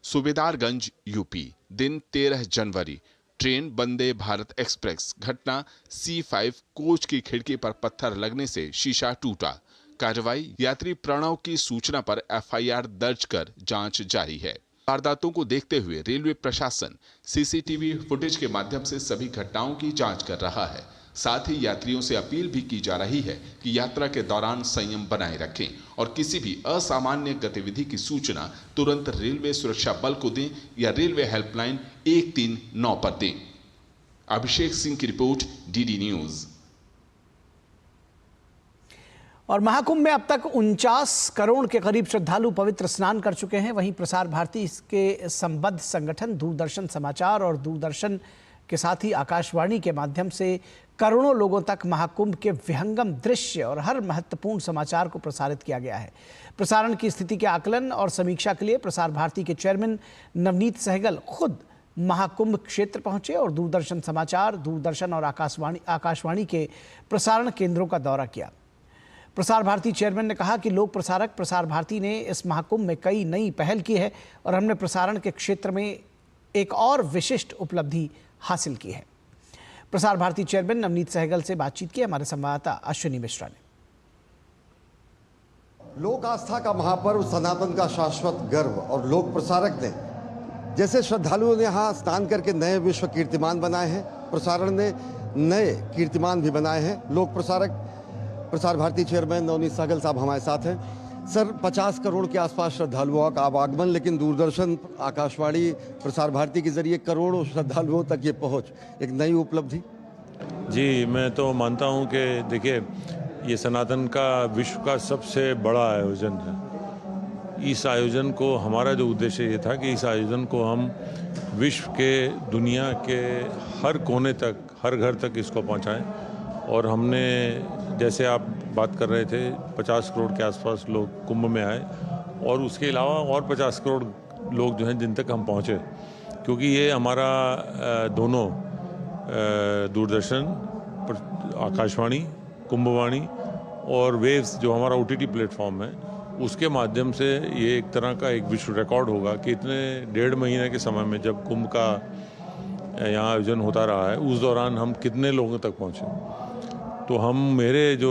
सूबेदारगंज, यूपी, दिन 13 जनवरी, ट्रेन वंदे भारत एक्सप्रेस। घटना C5 कोच की खिड़की पर पत्थर लगने से शीशा टूटा। कार्रवाई यात्री प्रणव की सूचना पर एफआईआर दर्ज कर जांच जारी है। वारदातों को देखते हुए रेलवे प्रशासन सीसीटीवी फुटेज के माध्यम से सभी घटनाओं की जांच कर रहा है। साथ ही यात्रियों से अपील भी की जा रही है कि यात्रा के दौरान संयम बनाए रखें और किसी भी असामान्य गतिविधि की सूचना तुरंत रेलवे सुरक्षा बल को दें या रेलवे हेल्पलाइन 139 पर दें। अभिषेक सिंह की रिपोर्ट, डीडी न्यूज। और महाकुंभ में अब तक 49 करोड़ के करीब श्रद्धालु पवित्र स्नान कर चुके हैं। वहीं प्रसार भारती के संबद्ध संगठन दूरदर्शन समाचार और दूरदर्शन के साथ ही आकाशवाणी के माध्यम से करोड़ों लोगों तक महाकुंभ के विहंगम दृश्य और हर महत्वपूर्ण समाचार को प्रसारित किया गया है। प्रसारण की स्थिति के आकलन और समीक्षा के लिए प्रसार भारती के चेयरमैन नवनीत सहगल खुद महाकुंभ क्षेत्र पहुंचे और दूरदर्शन समाचार, दूरदर्शन और आकाशवाणी के प्रसारण केंद्रों का दौरा किया। प्रसार भारती चेयरमैन ने कहा कि लोक प्रसारक प्रसार भारती ने इस महाकुंभ में कई नई पहल की है और हमने प्रसारण के क्षेत्र में एक और विशिष्ट उपलब्धि हासिल की है। प्रसार भारती चेयरमैन नवनीत सहगल से बातचीत की हमारे संवाददाता अश्विनी मिश्रा ने। लोक आस्था का महापर्व, सनातन का शाश्वत गर्व और लोक प्रसारक ने जैसे श्रद्धालुओं ने यहाँ स्नान करके नए विश्व कीर्तिमान बनाए हैं, प्रसारण ने नए कीर्तिमान भी बनाए हैं। लोक प्रसारक प्रसार भारती चेयरमैन नवनीत सहगल साहब हमारे साथ हैं। सर, 50 करोड़ के आसपास श्रद्धालुओं का आवागमन, लेकिन दूरदर्शन, आकाशवाणी, प्रसार भारती के जरिए करोड़ों श्रद्धालुओं तक ये पहुंच एक नई उपलब्धि। जी, मैं तो मानता हूं कि देखिए, ये सनातन का विश्व का सबसे बड़ा आयोजन है। इस आयोजन को, हमारा जो उद्देश्य ये था कि इस आयोजन को हम विश्व के, दुनिया के हर कोने तक, हर घर तक इसको पहुंचाएं। और हमने, जैसे आप बात कर रहे थे, 50 करोड़ के आसपास लोग कुंभ में आए और उसके अलावा और 50 करोड़ लोग जो हैं जिन तक हम पहुँचे, क्योंकि ये हमारा दोनों दूरदर्शन आकाशवाणी, कुंभवाणी और वेव्स जो हमारा OTT प्लेटफॉर्म है, उसके माध्यम से ये एक तरह का एक विश्व रिकॉर्ड होगा कि इतने 1.5 महीने के समय में जब कुंभ का यहाँ आयोजन होता रहा है, उस दौरान हम कितने लोगों तक पहुँचे। तो हम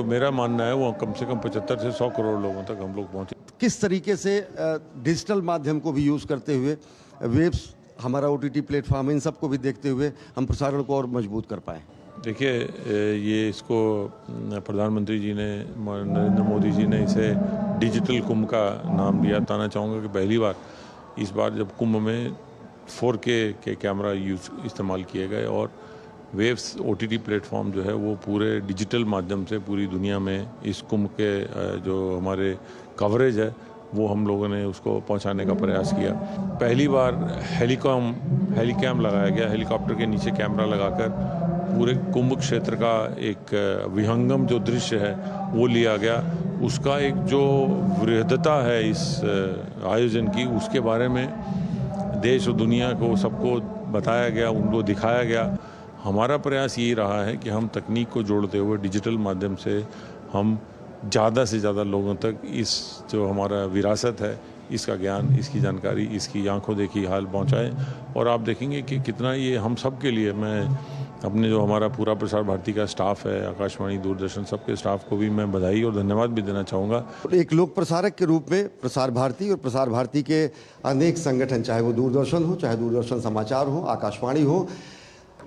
मेरा मानना है वो कम से कम 75 से 100 करोड़ लोगों तक हम लोग पहुँचे। किस तरीके से डिजिटल माध्यम को भी यूज़ करते हुए, वेब्स हमारा OTT प्लेटफॉर्म, इन सबको भी देखते हुए हम प्रसारण को और मजबूत कर पाएँ। देखिए, ये इसको प्रधानमंत्री जी ने, नरेंद्र मोदी जी ने इसे डिजिटल कुंभ का नाम दिया। बताना चाहूँगा कि पहली बार इस बार जब कुंभ में 4K के कैमरा इस्तेमाल किए गए और वेव्स OTT प्लेटफॉर्म जो है वो पूरे डिजिटल माध्यम से पूरी दुनिया में इस कुंभ के जो हमारे कवरेज है वो हम लोगों ने उसको पहुंचाने का प्रयास किया। पहली बार हेलीकैम लगाया गया, हेलीकॉप्टर के नीचे कैमरा लगाकर पूरे कुंभ क्षेत्र का एक विहंगम जो दृश्य है वो लिया गया। उसका एक जो वृहदता है इस आयोजन की, उसके बारे में देश और दुनिया को सबको बताया गया, उनको दिखाया गया। हमारा प्रयास यही रहा है कि हम तकनीक को जोड़ते हुए डिजिटल माध्यम से हम ज़्यादा से ज़्यादा लोगों तक इस जो हमारा विरासत है, इसका ज्ञान, इसकी जानकारी, इसकी आंखों देखी हाल पहुंचाएं। और आप देखेंगे कि कितना ये हम सब के लिए, मैं अपने जो हमारा पूरा प्रसार भारती का स्टाफ है, आकाशवाणी, दूरदर्शन, सबके स्टाफ को भी मैं बधाई और धन्यवाद भी देना चाहूँगा। एक लोक प्रसारक के रूप में प्रसार भारती और प्रसार भारती के अनेक संगठन, चाहे वो दूरदर्शन हो, चाहे दूरदर्शन समाचार हो, आकाशवाणी हो,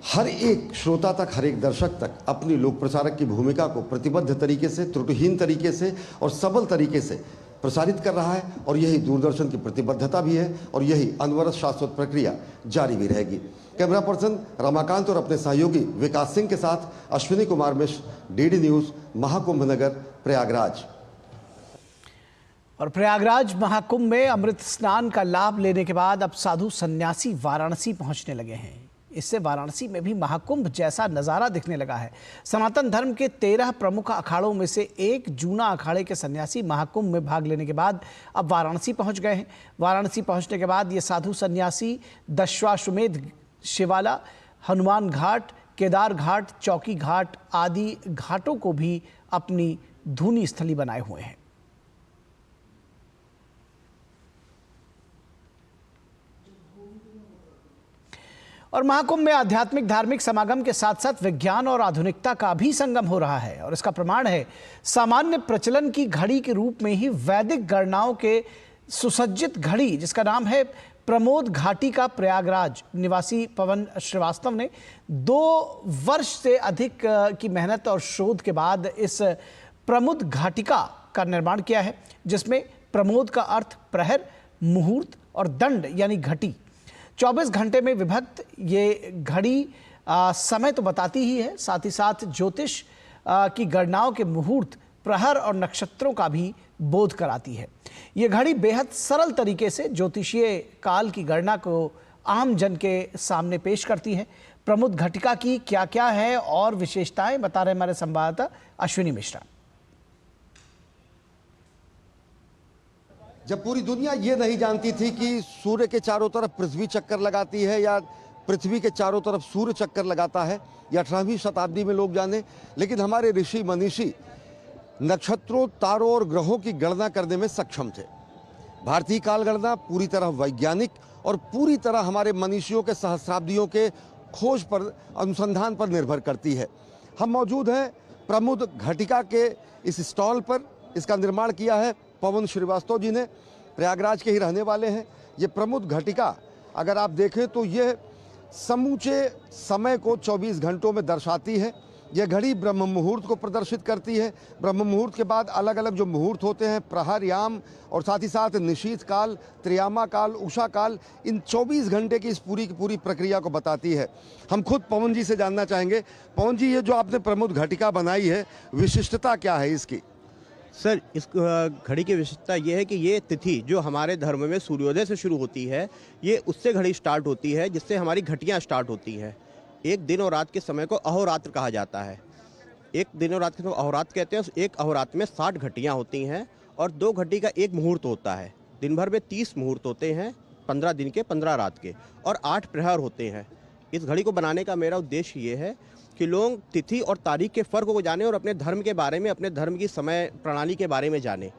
हर एक श्रोता तक, हर एक दर्शक तक अपनी लोक प्रसारक की भूमिका को प्रतिबद्ध तरीके से, त्रुटिहीन तरीके से और सबल तरीके से प्रसारित कर रहा है। और यही दूरदर्शन की प्रतिबद्धता भी है और यही अनवरत शाश्वत प्रक्रिया जारी भी रहेगी। कैमरा पर्सन रमाकांत और अपने सहयोगी विकास सिंह के साथ अश्विनी कुमार मिश्र, DD न्यूज़, महाकुंभ नगर, प्रयागराज। और प्रयागराज महाकुंभ में अमृत स्नान का लाभ लेने के बाद अब साधु सन्यासी वाराणसी पहुंचने लगे हैं। इससे वाराणसी में भी महाकुंभ जैसा नज़ारा दिखने लगा है। सनातन धर्म के 13 प्रमुख अखाड़ों में से एक जूना अखाड़े के सन्यासी महाकुंभ में भाग लेने के बाद अब वाराणसी पहुंच गए हैं। वाराणसी पहुंचने के बाद ये साधु सन्यासी दशाश्वमेध शिवाला, हनुमान घाट, केदार घाट, चौकी घाट आदि घाटों को भी अपनी धूनी स्थली बनाए हुए हैं। और महाकुंभ में आध्यात्मिक धार्मिक समागम के साथ साथ विज्ञान और आधुनिकता का भी संगम हो रहा है। और इसका प्रमाण है सामान्य प्रचलन की घड़ी के रूप में ही वैदिक गणनाओं के सुसज्जित घड़ी, जिसका नाम है प्रमोद घाटी का प्रयागराज निवासी पवन श्रीवास्तव ने 2 वर्ष से अधिक की मेहनत और शोध के बाद इस प्रमोद घाटिका का निर्माण किया है, जिसमें प्रमोद का अर्थ प्रहर, मुहूर्त और दंड यानी घटी। 24 घंटे में विभक्त ये घड़ी समय तो बताती ही है, साथ ही साथ ज्योतिष की गणनाओं के मुहूर्त, प्रहर और नक्षत्रों का भी बोध कराती है। ये घड़ी बेहद सरल तरीके से ज्योतिषीय काल की गणना को आम जन के सामने पेश करती है। प्रमोद घटिका की क्या क्या है और विशेषताएं बता रहे हमारे संवाददाता अश्विनी मिश्रा। जब पूरी दुनिया ये नहीं जानती थी कि सूर्य के चारों तरफ पृथ्वी चक्कर लगाती है या पृथ्वी के चारों तरफ सूर्य चक्कर लगाता है, या 18वीं शताब्दी में लोग जाने, लेकिन हमारे ऋषि मनीषी नक्षत्रों, तारों और ग्रहों की गणना करने में सक्षम थे। भारतीय काल गणना पूरी तरह वैज्ञानिक और पूरी तरह हमारे मनीषियों के सहस्राब्दियों के खोज पर, अनुसंधान पर निर्भर करती है। हम मौजूद हैं प्रमोद घटिका के इस स्टॉल पर। इसका निर्माण किया है पवन श्रीवास्तव जी ने, प्रयागराज के ही रहने वाले हैं। ये प्रमोद घटिका अगर आप देखें तो ये समूचे समय को 24 घंटों में दर्शाती है। यह घड़ी ब्रह्म मुहूर्त को प्रदर्शित करती है। ब्रह्म मुहूर्त के बाद अलग अलग जो मुहूर्त होते हैं, प्रहर, याम और साथ ही साथ निशीथ काल, त्रियामा काल, उषा काल, इन 24 घंटे की इस पूरी की पूरी प्रक्रिया को बताती है। हम खुद पवन जी से जानना चाहेंगे। पवन जी, ये जो आपने प्रमोद घटिका बनाई है, विशिष्टता क्या है इसकी? सर, इस घड़ी की विशेषता ये है कि ये तिथि जो हमारे धर्म में सूर्योदय से शुरू होती है, ये उससे घड़ी स्टार्ट होती है जिससे हमारी घटियाँ स्टार्ट होती हैं। एक दिन और रात के समय को अहोरात्र कहा जाता है। एक दिन और रात के समय अहोरात्र कहते हैं। एक अहोरात्र में 60 घटियाँ होती हैं और 2 घटी का एक मुहूर्त होता है। दिन भर में 30 मुहूर्त होते हैं, 15 दिन के, 15 रात के, और 8 प्रहर होते हैं। इस घड़ी को बनाने का मेरा उद्देश्य ये है कि लोग तिथि और तारीख के फ़र्क को जाने और अपने धर्म के बारे में, अपने धर्म की समय प्रणाली के बारे में जाने।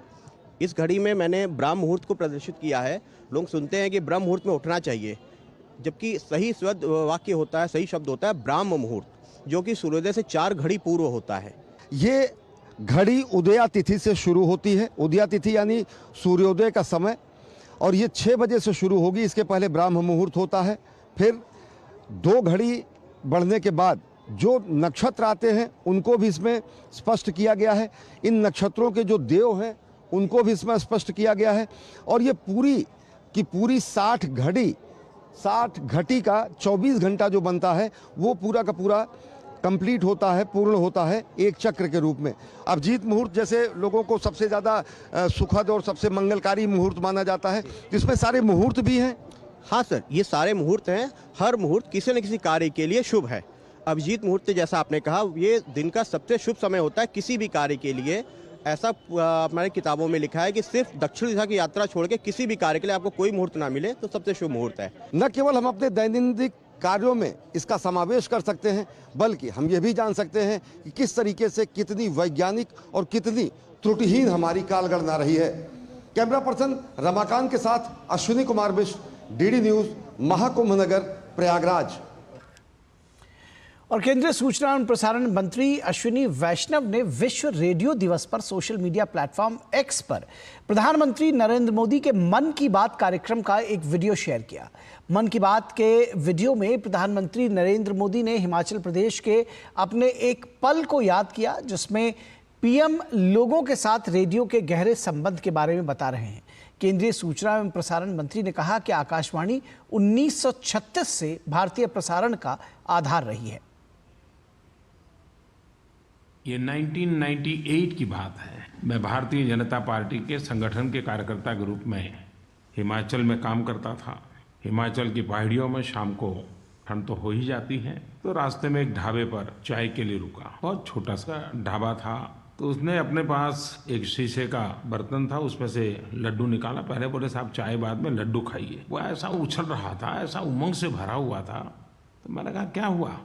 इस घड़ी में मैंने ब्रह्म मुहूर्त को प्रदर्शित किया है। लोग सुनते हैं कि ब्रह्म मुहूर्त में उठना चाहिए, जबकि सही शब्द वाक्य होता है, सही शब्द होता है ब्राह्म मुहूर्त, जो कि सूर्योदय से 4 घड़ी पूर्व होता है। ये घड़ी उदया तिथि से शुरू होती है। उदया तिथि यानी सूर्योदय का समय, और ये 6 बजे से शुरू होगी। इसके पहले ब्राह्म मुहूर्त होता है। फिर 2 घड़ी बढ़ने के बाद जो नक्षत्र आते हैं उनको भी इसमें स्पष्ट किया गया है। इन नक्षत्रों के जो देव हैं उनको भी इसमें स्पष्ट किया गया है। और ये पूरी की पूरी 60 घटी का 24 घंटा जो बनता है वो पूरा का पूरा कंप्लीट होता है, पूर्ण होता है एक चक्र के रूप में। अभिजीत मुहूर्त जैसे लोगों को सबसे ज़्यादा सुखद और सबसे मंगलकारी मुहूर्त माना जाता है, जिसमें सारे मुहूर्त भी हैं। हाँ सर, ये सारे मुहूर्त हैं। हर मुहूर्त किसी न किसी कार्य के लिए शुभ है। अभिजीत मुहूर्त जैसा आपने कहा, ये दिन का सबसे शुभ समय होता है किसी भी कार्य के लिए। ऐसा हमारी किताबों में लिखा है कि सिर्फ दक्षिण दिशा की यात्रा छोड़ के किसी भी कार्य के लिए आपको कोई मुहूर्त ना मिले तो सबसे शुभ मुहूर्त है। न केवल हम अपने दैनंदिन कार्यों में इसका समावेश कर सकते हैं, बल्कि हम ये भी जान सकते हैं कि किस तरीके से कितनी वैज्ञानिक और कितनी त्रुटिहीन हमारी कालगणना रही है। कैमरा पर्सन रमाकांत के साथ अश्विनी कुमार मिश्र, डीडी न्यूज, महाकुंभ नगर, प्रयागराज। और केंद्रीय सूचना एवं प्रसारण मंत्री अश्विनी वैष्णव ने विश्व रेडियो दिवस पर सोशल मीडिया प्लेटफॉर्म एक्स पर प्रधानमंत्री नरेंद्र मोदी के मन की बात कार्यक्रम का एक वीडियो शेयर किया। मन की बात के वीडियो में प्रधानमंत्री नरेंद्र मोदी ने हिमाचल प्रदेश के अपने एक पल को याद किया, जिसमें पीएम लोगों के साथ रेडियो के गहरे संबंध के बारे में बता रहे हैं। केंद्रीय सूचना एवं प्रसारण मंत्री ने कहा कि आकाशवाणी 1936 से भारतीय प्रसारण का आधार रही है। ये 1998 की बात है। मैं भारतीय जनता पार्टी के संगठन के कार्यकर्ता के रूप में हिमाचल में काम करता था। हिमाचल की पहाड़ियों में शाम को ठंड तो हो ही जाती है, तो रास्ते में एक ढाबे पर चाय के लिए रुका। बहुत छोटा सा ढाबा था, तो उसने अपने पास एक शीशे का बर्तन था, उसमें से लड्डू निकाला। पहले बोले साहब चाय बाद में लड्डू खाइए। वो ऐसा उछल रहा था, ऐसा उमंग से भरा हुआ था, तो मैंने कहा क्या हुआ?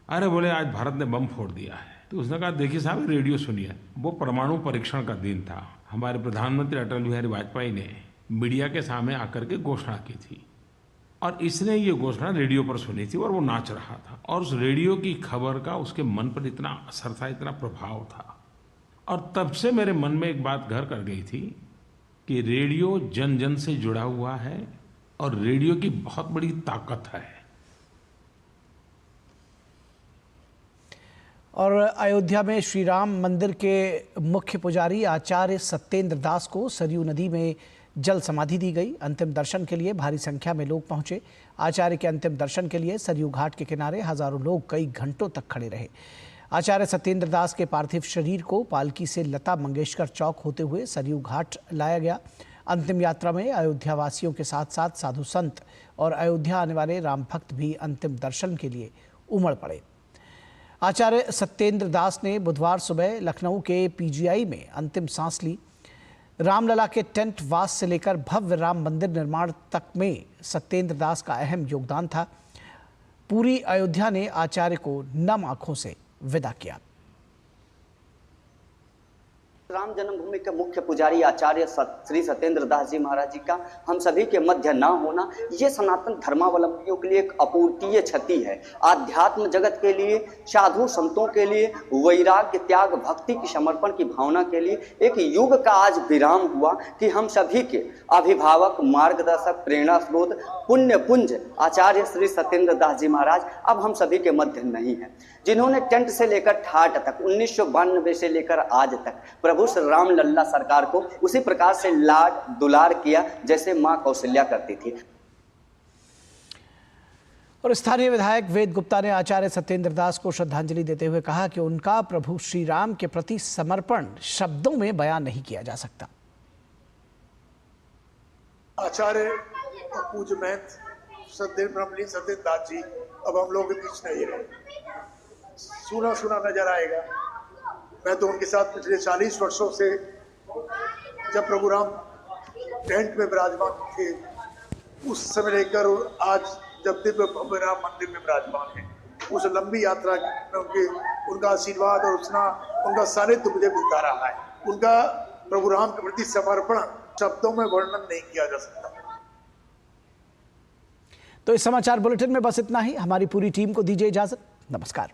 अरे बोले आज भारत ने बम फोड़ दिया है। तो उसने कहा देखिए साहब रेडियो सुनिए। वो परमाणु परीक्षण का दिन था। हमारे प्रधानमंत्री अटल बिहारी वाजपेयी ने मीडिया के सामने आकर के घोषणा की थी, और इसने ये घोषणा रेडियो पर सुनी थी और वो नाच रहा था। और उस रेडियो की खबर का उसके मन पर इतना असर था, इतना प्रभाव था। और तब से मेरे मन में एक बात घर कर गई थी कि रेडियो जन जन से जुड़ा हुआ है और रेडियो की बहुत बड़ी ताकत है। और अयोध्या में श्री राम मंदिर के मुख्य पुजारी आचार्य सत्येंद्र दास को सरयू नदी में जल समाधि दी गई। अंतिम दर्शन के लिए भारी संख्या में लोग पहुंचे। आचार्य के अंतिम दर्शन के लिए सरयू घाट के किनारे हजारों लोग कई घंटों तक खड़े रहे। आचार्य सत्येंद्र दास के पार्थिव शरीर को पालकी से लता मंगेशकर चौक होते हुए सरयू घाट लाया गया। अंतिम यात्रा में अयोध्या वासियों के साथ साथ साधु संत और अयोध्या आने वाले राम भक्त भी अंतिम दर्शन के लिए उमड़ पड़े। आचार्य सत्येंद्र दास ने बुधवार सुबह लखनऊ के पीजीआई में अंतिम सांस ली। रामलला के टेंट वास से लेकर भव्य राम मंदिर निर्माण तक में सत्येंद्र दास का अहम योगदान था। पूरी अयोध्या ने आचार्य को नम आंखों से विदा किया। राम जन्मभूमि के मुख्य पुजारी आचार्य श्री सत्येंद्र दास जी महाराज जी का हम सभी के मध्य न होना, ये सनातन धर्मावलंबियों के लिए एक अपूर्णीय क्षति है। आध्यात्म जगत के लिए, साधु संतों के लिए, वैराग्य, त्याग, भक्ति की समर्पण की भावना के लिए एक युग का आज विराम हुआ कि हम सभी के अभिभावक, मार्गदर्शक, प्रेरणा स्रोत, पुण्य पुंज आचार्य श्री सत्येंद्र दास जी महाराज अब हम सभी के मध्य नहीं है, जिन्होंने टेंट से लेकर ठाट तक 1992 से लेकर आज तक प्रभु श्री राम लल्ला सरकार को उसी प्रकार से लाड दुलार किया जैसे मां कौशल्या करती थी। और स्थानीय विधायक वेद गुप्ता ने आचार्य सत्येंद्र दास को श्रद्धांजलि देते हुए कहा कि उनका प्रभु श्री राम के प्रति समर्पण शब्दों में बयान नहीं किया जा सकता। आचार्य और पूज्य महंत सत्येंद्र ब्रह्मलीन सत्येंद्र दास जी अब हम लोग के बीच नहीं रहे, सुना सुना नजर आएगा। मैं तो उनके साथ पिछले 40 वर्षों से, जब प्रभु राम टेंट में विराजमान थे उस समय लेकर आज जब दिव्य भव्य राम मंदिर में विराजमान है, उस लंबी यात्रा में उनका आशीर्वाद और उनका सानिध्य मुझे मिलता रहा है। उनका प्रभु राम के प्रति समर्पण शब्दों में वर्णन नहीं किया जा सकता। तो इस समाचार बुलेटिन में बस इतना ही। हमारी पूरी टीम को दीजिए इजाजत। नमस्कार।